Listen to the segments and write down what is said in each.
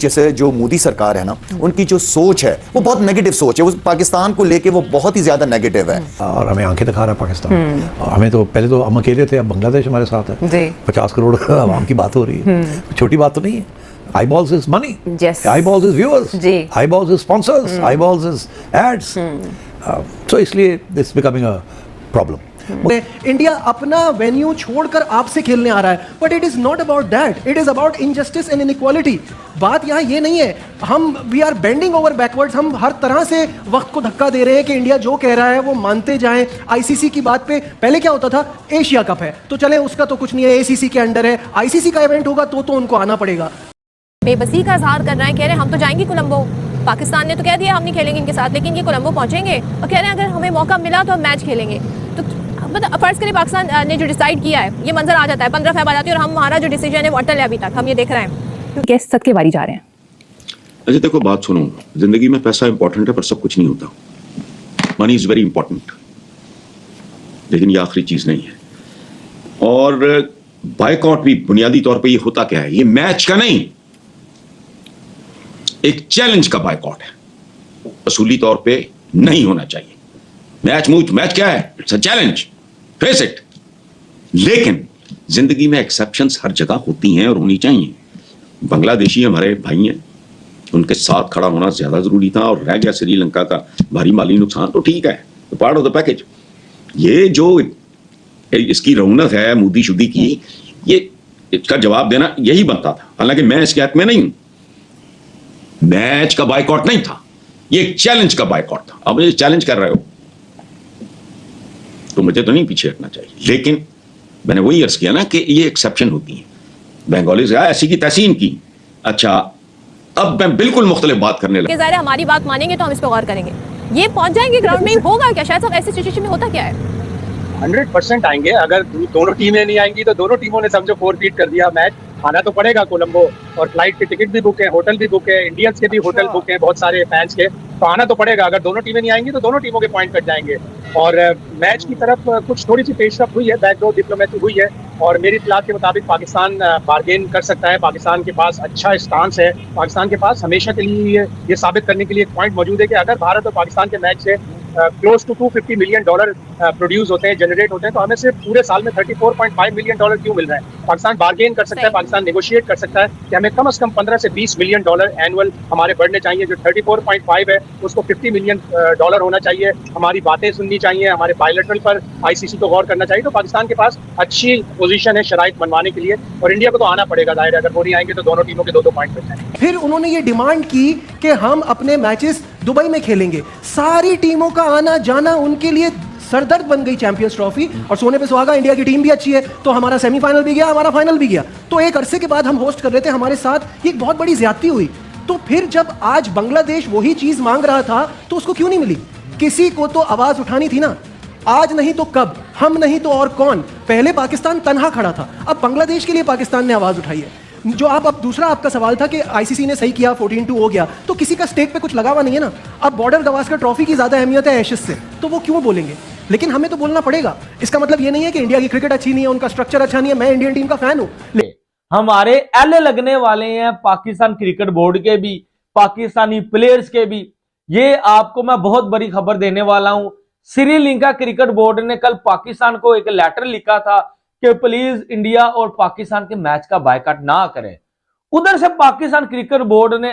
जैसे जो मोदी सरकार है ना, उनकी जो सोच है वो बहुत नेगेटिव सोच है, वो पाकिस्तान को लेके वो बहुत ही ज्यादा नेगेटिव है और हमें आंखें दिखा रहा है पाकिस्तान। हमें तो पहले तो हम अकेले थे, अब बांग्लादेश हमारे साथ है। 50 करोड़ आवाम की बात हो रही है, छोटी बात तो नहीं है। Eyeballs is money. Yes. Eyeballs is viewers. Eyeballs is sponsors. Eyeballs is ads. So इसलिए it's becoming a problem. India अपना वेन्यू छोड़कर आपसे खेलने आ रहा है, but it is not about that, it is about injustice and inequality. बात यहाँ ये नहीं है हम we are bending over backwards, हम हर तरह से वक्त को धक्का दे रहे हैं कि इंडिया जो कह रहा है वो मानते जाएं। आईसीसी की बात पे पहले क्या होता था, एशिया कप है तो चले उसका तो कुछ नहीं है, एसीसी के अंडर है, आईसीसी का इवेंट होगा तो उनको आना पड़ेगा। बेबसी का इजहार कर रहे हैं, कह रहे हैं हम तो जाएंगे कोलंबो। पाकिस्तान ने तो कह दिया हम नहीं खेलेंगे इनके साथ, लेकिन ये कोलंबो पहुंचेंगे और कह रहे हैं अगर हमें मौका मिला तो हम मैच खेलेंगे। तो मतलब फर्ज करें पाकिस्तान ने जो डिसाइड किया है, ये मंजर आ जाता है 15 फरवरी आ जाती है और हमारा जो डिसीजन है वो अटल है अभी तक, हम ये देख रहे हैं। कैसे सद के बारी जा रहे हैं। अच्छा देखो बात सुनो, जिंदगी में पैसा इंपॉर्टेंट है पर सब कुछ नहीं होता। मनी इज वेरी इंपॉर्टेंट, लेकिन ये आखिरी चीज नहीं है। और बायकॉट भी बुनियादी तौर पे ये होता क्या है, ये मैच का नहीं, एक चैलेंज का बायकॉट है। असूली तौर पे नहीं होना चाहिए। मैच क्या है, it's a challenge, face it. लेकिन जिंदगी में एक्सेप्शंस हर जगह होती हैं और होनी चाहिए। बांग्लादेशी हमारे भाई हैं, उनके साथ खड़ा होना ज्यादा जरूरी था, और रह गया श्रीलंका का भारी माली नुकसान तो ठीक है, पार्ट ऑफ द पैकेज। ये जो इसकी रौनक है मोदी शुदी की, ये इसका जवाब देना यही बनता था। हालांकि मैं इसके हक में नहीं हूं, मैच का बायकॉट नहीं था, ये एक चैलेंज का बायकॉट था। अब ये चैलेंज कर रहे हो तो मुझे तो नहीं पीछे हटना चाहिए। लेकिन मैंने वही अर्ज किया ना कि ये एक्सेप्शन होती है। बंगाली से ऐसी की तैसी इनकी। अच्छा अब मैं बिल्कुल मुख्तलिफ बात करने लगा। ज़ाहिर है हमारी बात मानेंगे तो हम इस पर गौर करेंगे। ये पहुंच जाएंगे ग्राउंड में, होगा क्या? शायद सब ऐसी सिचुएशन में होता क्या है, 100% आएंगे। अगर दोनों टीमें नहीं आएंगी तो दोनों टीमों ने समझो फोरफीट कर दिया मैच। आना तो पड़ेगा कोलंबो, और फ्लाइट के टिकट भी बुक है, होटल भी बुक है, इंडियंस के भी होटल बुक है बहुत सारे फैंस के, तो आना तो पड़ेगा। अगर दोनों टीमें नहीं आएंगी तो दोनों टीमों के पॉइंट कट जाएंगे। और मैच की तरफ कुछ थोड़ी सी पेशरफ हुई है, बैकडोर डिप्लोमेसी हुई है, और मेरी इत्तलात के मुताबिक पाकिस्तान बार्गेन कर सकता है। पाकिस्तान के पास अच्छा स्टांस है, पाकिस्तान के पास हमेशा के लिए ये साबित करने के लिए एक पॉइंट मौजूद है कि अगर भारत और पाकिस्तान के मैच से क्लोज टू $250 मिलियन प्रोड्यूस होते हैं, जनरेट होते हैं, तो हमें सिर्फ पूरे साल में $34.5 मिलियन क्यों मिल रहा है। पाकिस्तान बार्गेन कर सकता है, पाकिस्तान नेगोशिएट कर सकता है कि हमें कम से कम 15 से 20 मिलियन डॉलर एनुअल हमारे बढ़ने चाहिए। जो 34.5 है उसको $50 मिलियन होना चाहिए। हमारी बातें सुननी चाहिए, हमारे बायलैटरल पर आईसीसी को गौर करना चाहिए। तो पाकिस्तान के पास अच्छी पोजीशन है शराइत बनवाने के लिए, और इंडिया को तो आना पड़ेगा। जाहिर है अगर वो नहीं आएंगे तो दोनों टीमों के 2-2 पॉइंट बच जाएंगे। फिर उन्होंने ये डिमांड की कि हम अपने मैचेस दुबई में खेलेंगे। सारी टीमों का आना जाना उनके लिए सरदर्द बन गई चैंपियंस ट्रॉफी, और सोने पे सुहागा। इंडिया की टीम भी अच्छी है तो हमारा सेमीफाइनल भी गया, हमारा फाइनल भी गया। तो एक अरसे के बाद हम होस्ट कर रहे थे, हमारे साथ ये एक बहुत बड़ी ज्यादती हुई। तो फिर जब आज बांग्लादेश वही चीज मांग रहा था तो उसको क्यों नहीं मिली? किसी को तो आवाज उठानी थी ना। आज नहीं तो कब, हम नहीं तो और कौन। पहले पाकिस्तान तन्हा खड़ा था, अब बांग्लादेश के लिए पाकिस्तान ने आवाज उठाई है। जो अब दूसरा आपका सवाल था कि आईसीसी ने सही किया, 14-2 हो गया, तो किसी का स्टेक पे कुछ लगा हुआ नहीं है ना। अब बॉर्डर गवास्कर ट्रॉफी की ज्यादा अहमियत है एशेज से, तो वो क्यों बोलेंगे? लेकिन हमें तो बोलना पड़ेगा। इसका मतलब ये नहीं है कि इंडिया की क्रिकेट अच्छी नहीं है, उनका स्ट्रक्चर अच्छा नहीं है। मैं इंडियन टीम का फैन हूं। हमारे एल लगने वाले हैं पाकिस्तान क्रिकेट बोर्ड के भी, पाकिस्तानी प्लेयर्स के भी। ये आपको मैं बहुत बड़ी खबर देने वाला हूं। श्रीलंका क्रिकेट बोर्ड ने कल पाकिस्तान को एक लेटर लिखा था कि प्लीज इंडिया और पाकिस्तान के मैच का बायकॉट ना करें। उधर से पाकिस्तान क्रिकेट बोर्ड ने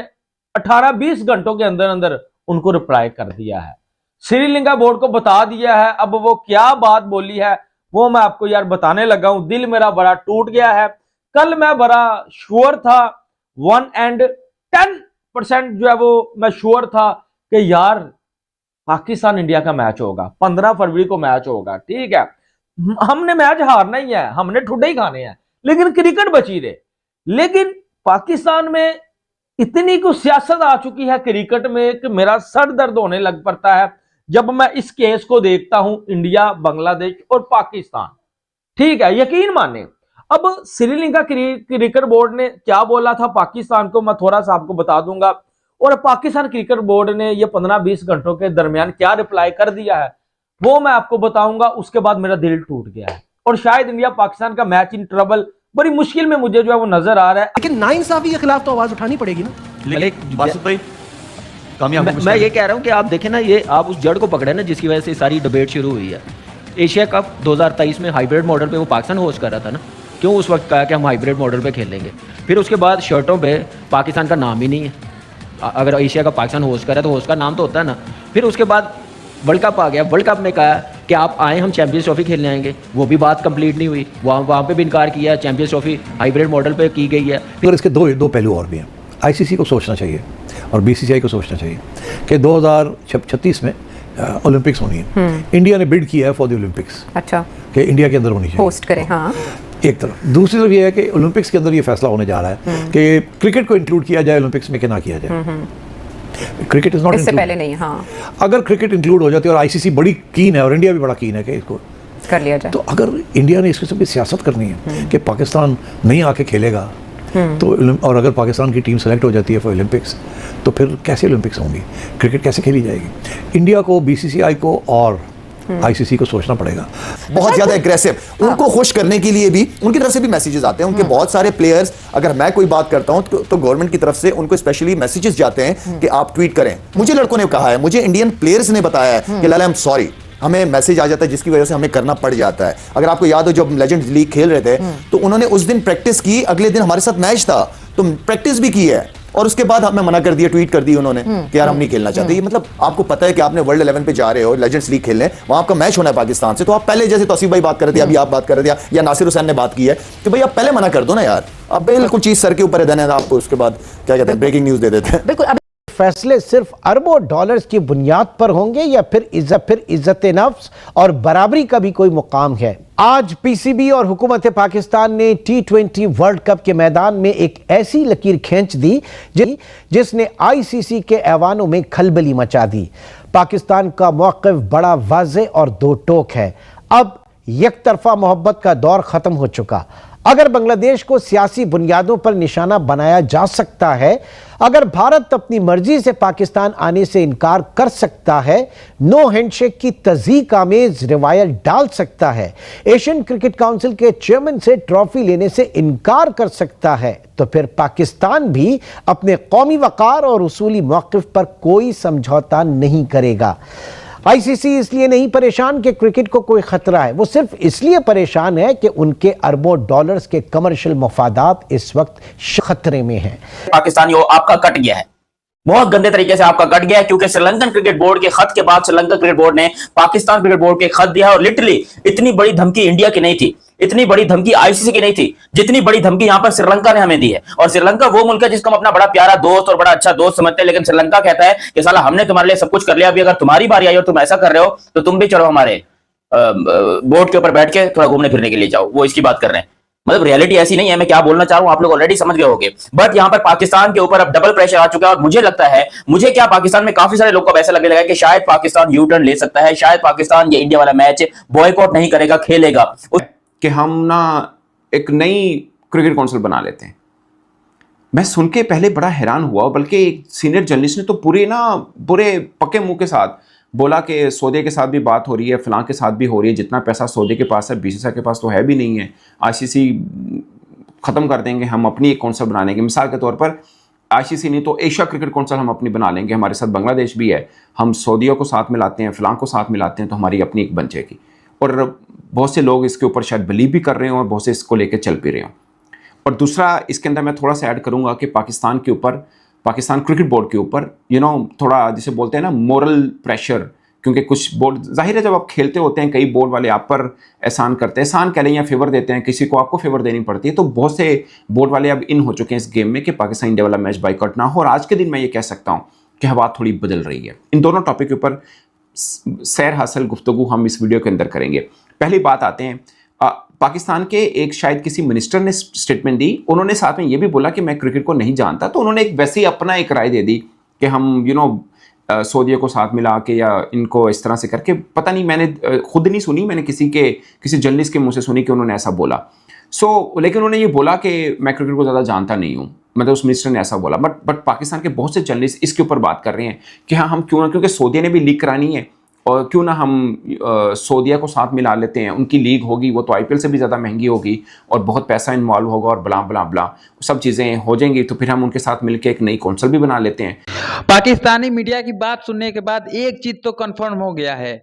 18-20 घंटों के अंदर अंदर उनको रिप्लाई कर दिया है, श्रीलंका बोर्ड को बता दिया है। अब वो क्या बात बोली है वो मैं आपको यार बताने लगा हूं। दिल मेरा बड़ा टूट गया है। कल मैं बड़ा श्योर था, 110% जो है वो मैं श्योर था कि यार पाकिस्तान इंडिया का मैच होगा, 15 फरवरी को मैच होगा। ठीक है, हमने मैच हारना ही है, हमने ठुड्डे ही खाने हैं, लेकिन क्रिकेट बची रहे। लेकिन पाकिस्तान में इतनी कुछ सियासत आ चुकी है क्रिकेट में कि मेरा सर दर्द होने लग पड़ता है जब मैं इस केस को देखता हूं, इंडिया, बांग्लादेश और पाकिस्तान। ठीक है, यकीन माने। अब श्रीलंका क्रिकेट बोर्ड ने क्या बोला था पाकिस्तान को, मैं थोड़ा सा आपको बता दूंगा, और पाकिस्तान क्रिकेट बोर्ड ने ये 15-20 घंटों के दरमियान क्या रिप्लाई कर दिया है वो मैं आपको बताऊंगा। उसके बाद मेरा दिल टूट गया है, और शायद इंडिया पाकिस्तान का मैच इन ट्रबल, बड़ी मुश्किल में मुझे जो है वो नजर आ रहा है। लेकिन नाइंसाफी के खिलाफ तो आवाज उठानी पड़ेगी ना। बासुत भाई कामयाब मैं ये कह रहा हूँ कि आप देखें ना, ये आप उस जड़ को पकड़े ना जिसकी वजह से सारी डिबेट शुरू हुई है। एशिया कप 2023 में हाइब्रिड मॉडल पे वो पाकिस्तान होस्ट कर रहा था ना, क्यों उस वक्त कहा कि हम हाइब्रिड मॉडल पे खेलेंगे? फिर उसके बाद शर्टों पे पाकिस्तान का नाम ही नहीं है। अगर एशिया कप पाकिस्तान होस्ट कर रहा है तो होस्ट का नाम तो होता है ना। फिर उसके बाद वर्ल्ड कप आ गया, वर्ल्ड कप में कहा कि आप आए, हम चैंपियंस ट्रॉफी खेलने आएंगे, वो भी बात कंप्लीट नहीं हुई, वहाँ पे भी इनकार किया। चैंपियंस ट्रॉफी हाइब्रिड मॉडल पे की गई है। फिर इसके दो पहलू और भी हैं। आईसीसी को सोचना चाहिए और बीसीसीआई को सोचना चाहिए कि 2036 में ओलंपिक्स होनी है। इंडिया ने बिड किया है फॉर द ओलंपिक्स, अच्छा, कि इंडिया के अंदर होनी चाहिए, होस्ट करें। हाँ, एक तरफ। दूसरी तरफ ये है कि ओलंपिक्स के अंदर ये फैसला होने जा रहा है कि क्रिकेट को इंक्लूड किया जाए ओलंपिक्स में कि ना किया जाए। क्रिकेट इज नॉट इससे पहले नहीं। हाँ, अगर क्रिकेट इंक्लूड हो जाती है और आईसीसी बड़ी कीन है और इंडिया भी बड़ा कीन है कि इसको कर लिया जाए, तो अगर इंडिया ने इस किस्म की सियासत करनी है कि पाकिस्तान नहीं आके खेलेगा तो, और अगर पाकिस्तान की टीम सेलेक्ट हो जाती है फॉर ओलंपिक्स, तो फिर कैसे ओलंपिक्स होंगी, क्रिकेट कैसे खेली जाएगी? इंडिया को, बीसीसीआई को और आईसीसी को सोचना पड़ेगा। बहुत ज्यादा एग्रेसिव, उनको खुश करने के लिए भी उनकी तरफ से भी मैसेजेस आते हैं। उनके बहुत सारे प्लेयर्स, अगर मैं कोई बात करता हूं तो गवर्नमेंट की तरफ से उनको स्पेशली मैसेजेस जाते हैं कि आप ट्वीट करें। मुझे लड़कों ने कहा है, मुझे इंडियन प्लेयर्स ने बताया है कि लाला आई एम सॉरी, हमें मैसेज आ जाता है जिसकी वजह से हमें करना पड़ जाता है। अगर आपको याद हो जब लेजेंड्स लीग खेल रहे थे तो उन्होंने उस दिन प्रैक्टिस की, अगले दिन हमारे साथ मैच था तो प्रैक्टिस भी की है और उसके बाद हमें मना कर दिया, ट्वीट कर दी उन्होंने कि यार हम नहीं खेलना चाहते। ये मतलब आपको पता है कि आपने वर्ल्ड 11 पे जा रहे हो, लेजेंड्स लीग खेलने, वहां आपका मैच होना है पाकिस्तान से, तो आप पहले, जैसे तौसीफ भाई बात कर रहे थे, अभी आप बात कर रहे थे या नासिर हुसैन ने बात की है कि भाई आप पहले मना कर दो ना यार, अब बिल्कुल चीज सर के ऊपर है, देने आपको उसके बाद क्या कहते हैं ब्रेकिंग न्यूज दे देते हैं। बिल्कुल। फैसले सिर्फ अरबों डॉलर्स की बुनियाद पर होंगे या फिर इज्जत नफ्स और बराबरी का भी कोई मुकाम है? आज पीसीबी और हुकूमत पाकिस्तान ने T20 वर्ल्ड कप के मैदान में एक ऐसी लकीर खींच दी जिसने आईसीसी के ऐवानों में खलबली मचा दी। पाकिस्तान का मौक़िफ़ बड़ा वाज़े और दो टोक है। अब एक तरफा मोहब्बत का दौर खत्म हो चुका। अगर बांग्लादेश को सियासी बुनियादों पर निशाना बनाया जा सकता है, अगर भारत अपनी मर्जी से पाकिस्तान आने से इनकार कर सकता है, नो हैंडशेक की तज़ीक आमेज रिवायत डाल सकता है, एशियन क्रिकेट काउंसिल के चेयरमैन से ट्रॉफी लेने से इनकार कर सकता है, तो फिर पाकिस्तान भी अपने कौमी वक़ार और उसूली मौक़िफ़ पर कोई समझौता नहीं करेगा। आईसीसी इसलिए नहीं परेशान कि क्रिकेट को कोई खतरा है, वो सिर्फ इसलिए परेशान है कि उनके अरबों डॉलर्स के कमर्शियल मफादात इस वक्त खतरे में हैं। पाकिस्तानी आपका कट गया है, बहुत गंदे तरीके से आपका कट गया है, क्योंकि श्रीलंकन क्रिकेट बोर्ड के खत के बाद श्रीलंकन क्रिकेट बोर्ड ने पाकिस्तान क्रिकेट बोर्ड के खत दिया और लिटरली इतनी बड़ी धमकी इंडिया की नहीं थी, इतनी बड़ी धमकी आईसीसी की नहीं थी, जितनी बड़ी धमकी यहां पर श्रीलंका ने हमें दी है। और श्रीलंका वो मुल्क है जिसको हम अपना बड़ा प्यारा दोस्त और बड़ा अच्छा दोस्त समझते हैं, लेकिन श्रीलंका कहता है कि साला हमने तुम्हारे लिए सब कुछ कर लिया, अभी अगर तुम्हारी बारी आई और तुम ऐसा कर रहे हो तो तुम भी चलो हमारे बोर्ड के ऊपर बैठ के थोड़ा घूमने फिरने के लिए जाओ। वो इसकी बात कर रहे हैं। मतलब रियलिटी ऐसी नहीं है, मैं क्या बोलना चाह रहा हूं आप लोग ऑलरेडी समझ गए होंगे। बट यहां पर पाकिस्तान के ऊपर अब डबल प्रेशर आ चुका है और मुझे लगता है, मुझे क्या पाकिस्तान में काफी सारे लोग को ऐसा लगने लगा कि शायद पाकिस्तान यू टर्न ले सकता है, शायद पाकिस्तान ये इंडिया वाला मैच बॉयकॉट नहीं करेगा, खेलेगा। कि हम ना एक नई क्रिकेट काउंसिल बना लेते हैं। मैं सुन के पहले बड़ा हैरान हुआ, बल्कि एक सीनियर जर्नलिस्ट ने तो पूरे पक्के मुंह के साथ बोला कि सऊदी के साथ भी बात हो रही है, फलां के साथ भी हो रही है, जितना पैसा सऊदी के पास है बीसीसीआई के पास तो है भी नहीं है, आईसीसी ख़त्म कर देंगे, हम अपनी एक काउंसिल बना लेंगे। मिसाल के तौर पर आईसीसी नहीं तो एशिया क्रिकेट काउंसिल हम अपनी बना लेंगे, हमारे साथ बांग्लादेश भी है, हम सऊदियों को साथ मिलाते हैं, फलां को साथ मिलाते हैं, तो हमारी अपनी एक बन जाएगी। और बहुत से लोग इसके ऊपर शायद बिलीव भी कर रहे हों और बहुत से इसको लेकर चल भी रहे हों। और दूसरा इसके अंदर मैं थोड़ा सा ऐड करूंगा कि पाकिस्तान के ऊपर, पाकिस्तान क्रिकेट बोर्ड के ऊपर थोड़ा जिसे बोलते हैं ना मोरल प्रेशर, क्योंकि कुछ बोर्ड, जाहिर है जब आप खेलते होते हैं कई बोर्ड वाले आप पर एहसान करते हैं, एहसान कह लें या फेवर देते हैं, किसी को आपको फेवर देनी पड़ती है, तो बहुत से बोर्ड वाले अब इन हो चुके हैं इस गेम में कि पाकिस्तान इंडिया वाला मैच बाइकआउट ना हो। और आज के दिन मैं ये कह सकता हूँ कि हवा थोड़ी बदल रही है। इन दोनों टॉपिक के ऊपर सैर हासिल गुफ्तगू हम इस वीडियो के अंदर करेंगे। पहली बात आते हैं, पाकिस्तान के एक शायद किसी मिनिस्टर ने स्टेटमेंट दी, उन्होंने साथ में ये भी बोला कि मैं क्रिकेट को नहीं जानता, तो उन्होंने एक वैसे ही अपना एक राय दे दी कि हम सऊदियों को साथ मिला के या इनको इस तरह से करके, पता नहीं, मैंने खुद नहीं सुनी, मैंने किसी जर्नलिस्ट के मुंह से सुनी कि उन्होंने ऐसा बोला। लेकिन उन्होंने ये बोला कि मैं क्रिकेट को ज़्यादा जानता नहीं हूँ, मतलब उस मिनिस्टर ने ऐसा बोला। बट पाकिस्तान के बहुत से जर्नलिस्ट इसके ऊपर बात कर रहे हैं कि हाँ हम क्यों ना, क्योंकि सऊदी ने भी लीक करानी है और क्यों ना हम सऊदीया को साथ मिला लेते हैं, उनकी लीग होगी वो तो आईपीएल से भी ज़्यादा महंगी होगी और बहुत पैसा इन्वॉल्व होगा और बला बला बला सब चीज़ें हो जाएंगी, तो फिर हम उनके साथ मिलकर एक नई कौंसिल भी बना लेते हैं। पाकिस्तानी मीडिया की बात सुनने के बाद एक चीज तो कंफर्म हो गया है,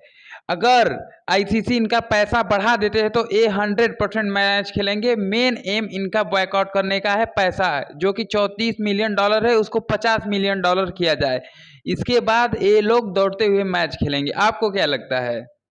अगर आईसीसी इनका पैसा बढ़ा देते हैं तो ये 100% मैच खेलेंगे। मेन एम इनका बॉयकॉट करने का है, पैसा जो कि $34 मिलियन है उसको $50 मिलियन किया जाए, इसके बाद ये लोग दौड़ते हुए मैच खेलेंगे। आपको क्या लगता है?